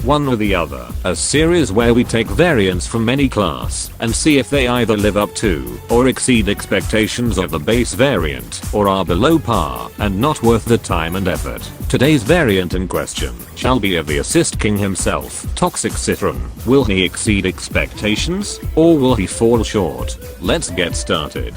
one or the other, a series where we take variants from any class and see if they either live up to or exceed expectations of the base variant or are below par and not worth the time and effort. Today's variant in question shall be of the Assist King himself, Toxic Citron. Will he exceed expectations or will he fall short? Let's get started.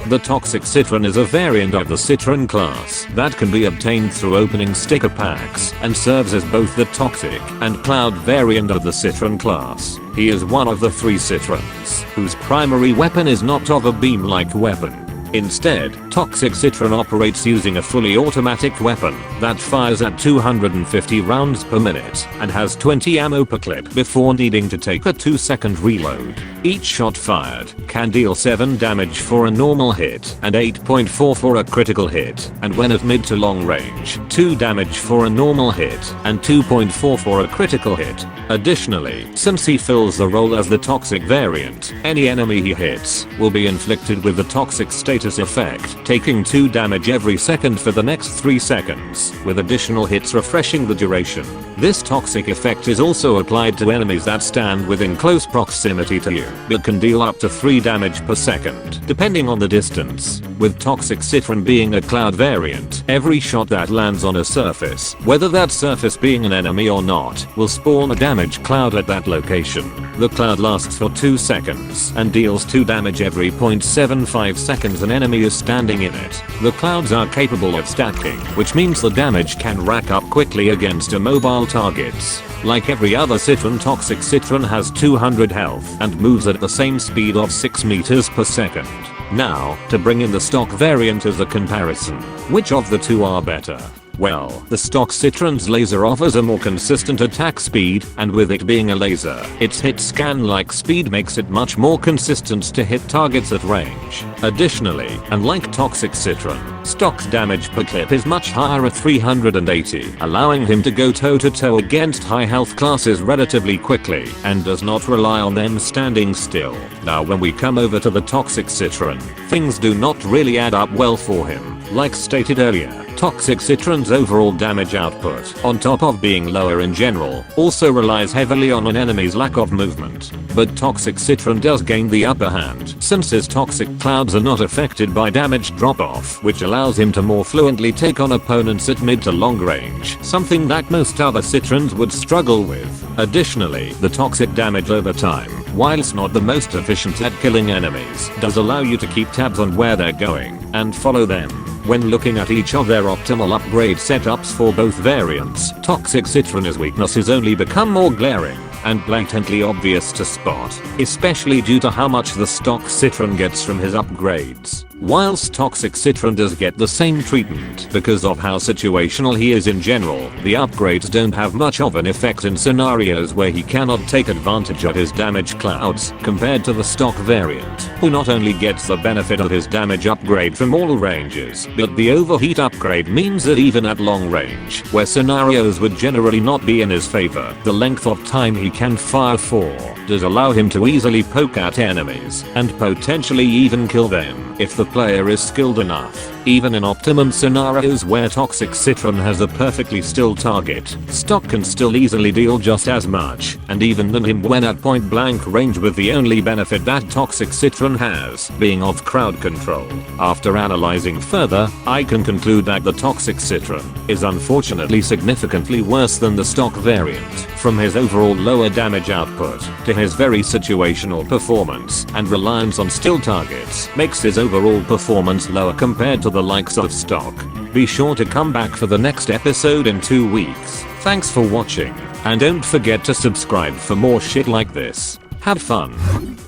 The Toxic Citron is a variant of the Citron class that can be obtained through opening sticker packs and serves as both the Toxic and Cloud variant of the Citron class. He is one of the 3 Citrons whose primary weapon is not of a beam-like weapon. Instead, Toxic Citron operates using a fully automatic weapon that fires at 250 rounds per minute and has 20 ammo per clip before needing to take a 2-second reload. Each shot fired can deal 7 damage for a normal hit and 8.4 for a critical hit, and when at mid to long range, 2 damage for a normal hit and 2.4 for a critical hit. Additionally, since he fills the role as the Toxic variant, any enemy he hits will be inflicted with the Toxic status effect, taking 2 damage every second for the next 3 seconds, with additional hits refreshing the duration. This Toxic effect is also applied to enemies that stand within close proximity to you, but can deal up to 3 damage per second, depending on the distance. With Toxic Citron being a Cloud variant, every shot that lands on a surface, whether that surface being an enemy or not, will spawn a damage cloud at that location. The cloud lasts for 2 seconds and deals 2 damage every 0.75 seconds an enemy is standing in it. The clouds are capable of stacking, which means the damage can rack up quickly against immobile targets. Like every other Citron, Toxic Citron has 200 health and moves at the same speed of 6 meters per second. Now, to bring in the stock variant as a comparison, which of the 2 are better? Well, the stock Citron's laser offers a more consistent attack speed, and with it being a laser, its hit scan-like speed makes it much more consistent to hit targets at range. Additionally, unlike Toxic Citron, stock's damage per clip is much higher at 380, allowing him to go toe-to-toe against high health classes relatively quickly, and does not rely on them standing still. Now when we come over to the Toxic Citron, things do not really add up well for him. Like stated earlier, Toxic Citron's overall damage output, on top of being lower in general, also relies heavily on an enemy's lack of movement. But Toxic Citron does gain the upper hand since his Toxic clouds are not affected by damage drop-off, which allows him to more fluently take on opponents at mid to long range, something that most other Citrons would struggle with. Additionally, the Toxic damage over time, whilst not the most efficient at killing enemies, does allow you to keep tabs on where they're going and follow them. When looking at each of their optimal upgrade setups for both variants, Toxic Citron's weaknesses only become more glaring and blatantly obvious to spot, especially due to how much the stock Citron gets from his upgrades. Whilst Toxic Citron does get the same treatment because of how situational he is in general, the upgrades don't have much of an effect in scenarios where he cannot take advantage of his damage clouds, compared to the stock variant, who not only gets the benefit of his damage upgrade from all ranges, but the overheat upgrade means that even at long range, where scenarios would generally not be in his favor, the length of time he can fire for does allow him to easily poke at enemies and potentially even kill them if the player is skilled enough. Even in optimum scenarios where Toxic Citron has a perfectly still target, stock can still easily deal just as much, and even than him when at point blank range, with the only benefit that Toxic Citron has being of crowd control. After analyzing further, I can conclude that the Toxic Citron is unfortunately significantly worse than the stock variant, from his overall lower damage output to his very situational performance and reliance on still targets makes his overall performance lower compared to the likes of stock. Be sure to come back for the next episode in 2 weeks. Thanks for watching, and don't forget to subscribe for more shit like this. Have fun.